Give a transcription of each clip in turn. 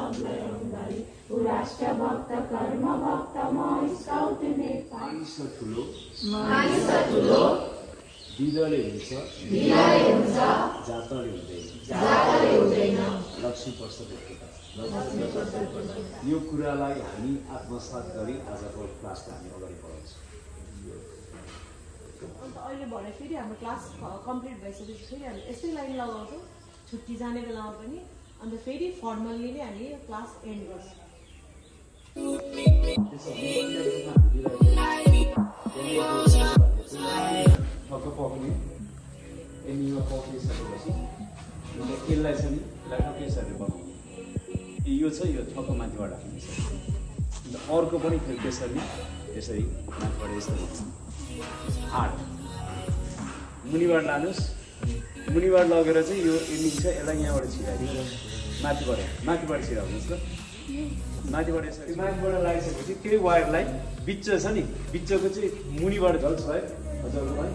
सबलाई अगाडि राष्ट्र भक्त कर्म भक्त म स्काउट नेपाल मानिस ठुलो दिदले हुन्छ जातले हुँदैन लक्ष्मी प्रसाद यो कुरालाई हामी आत्मसात गरी आजको क्लासलाई हामी अगाडि बढाउँछौँ। अन्त अहिले भने फेरि हाम्रो क्लास कम्प्लिट भइसकेपछि फेरि हामी यस्तै लाइन लगाउँछौँ छुट्टी जाने बेलामा पनि। अन्त फेरि फर्मल्ली नै हामी क्लास एन्ड गर्छौँ। ठक्क पक्ने एन्डिङमा पक्रिसकेपछि यसलाई छ नि यसलाई ठक्क यसरी बनाउने यो छ यो ठक्क माथिबाट राख्ने छ। अन्त अर्को पनि फेरि त्यसरी यसरी माथिबाट यसरी 8 मुनिबाट लानुहोस्। मुनिबाट लगेर चाहिँ यो एन्डिङ छ यसलाई यहाँबाट छिराइदिनु माथिबाट छिराउनुहोस् ल। माथिबाट यसरी माथिबाट लगाइसकेपछि त्यही वायरलाई बिच्च छ नि बिच्चको चाहिँ मुनिबाट झल्छ है हजुरको भाइ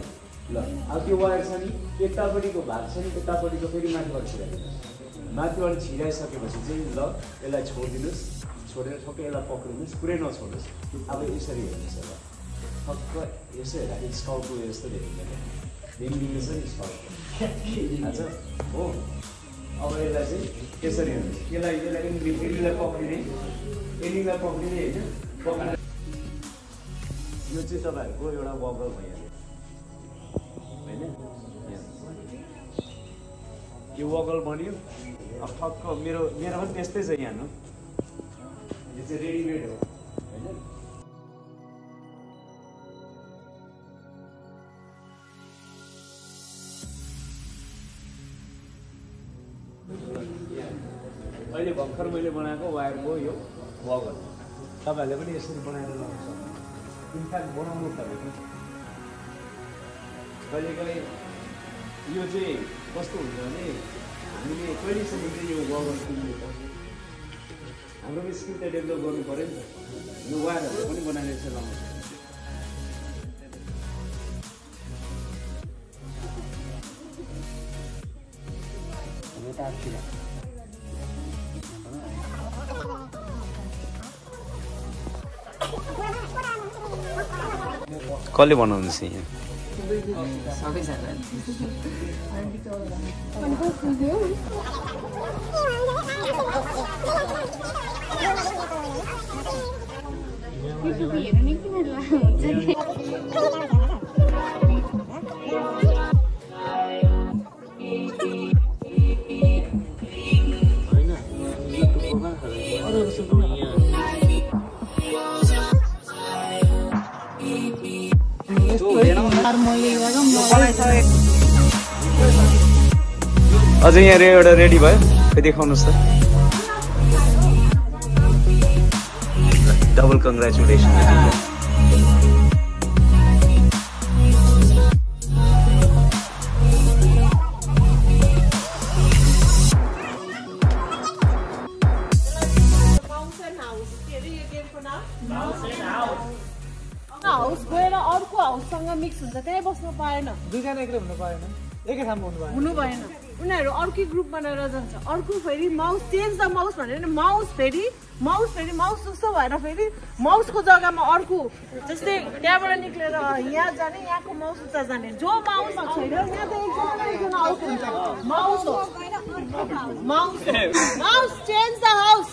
ल। अब त्यो वायर छ नि यतापट्टिको भाग छ नि यतापट्टिको फेरि माथिबाट छिराइदिनुहोस्। माथिबाट छिराइसकेपछि चाहिँ ल यसलाई छोडिदिनुहोस्। छोडेर ठक्क यसलाई पक्रिनुहोस् पुरै नछोड्नुहोस्। अब यसरी हेर्नुहोस् ल ठक्क यसो हेर्दाखेरि स्काउटको यस्तो देखिन्छ बिल्डिङ छ नि स्काउट थाहा छ हो। अब यसलाई चाहिँ यसरी हेर्नुहोस् यसलाई एन्डिङलाई पक्रिने होइन पक्रेर यो चाहिँ तपाईँहरूको एउटा वगल भइहाल्यो होइन। यो वगल बन्यो। अब ठक्क मेरो पनि त्यस्तै छ यहाँ यो चाहिँ रेडिमेड हो होइन। अहिले भर्खर मैले बनाएको वायरको यो वगल तपाईँहरूले पनि यसरी बनाएर लगाउन सक्नुहुन्छ। इनफ्याक्ट बनाउनु थालेको कहिलेकाहीँ यो चाहिँ कस्तो हुन्छ भने हामीले कहिलेसम्म चाहिँ यो वगल किन्नु पर्छ हाम्रो स्किल त डेभलप गर्नु पऱ्यो नि त। यो वायरहरू पनि बनाएर यसरी लगाउनु सक्छ। कसले बनाउनुहोस् यहाँ अझै यहाँ एउटा रेडी भयो खै देखाउनुहोस् त। Double congratulation. हाउस गएर अर्को हाउससँग मिक्स हुन्छ त्यही बस्नु पाएन। दुईजना एक्लै हुनु पाएन एकै ठाउँमा हुनु भएन। उनीहरू अर्कै ग्रुप बनाएर जान्छ। अर्को फेरि माउस चेन्ज द माउस भनेर नि माउस फेरि माउस जस्तो भएर फेरि माउसको जग्गामा अर्को जस्तै त्यहाँबाट निक्लेर यहाँ जाने यहाँको माउस उता जाने जो माउस छैन यहाँ त एकजना आउट हुन्छ। माउस चेन्ज द हाउस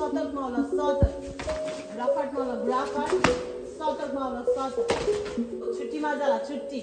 सतर्कमा होला सतर्क, रफाटमा होला राफाट, सतर्कमा होला सतर्क, छुट्टीमा जाला छुट्टी।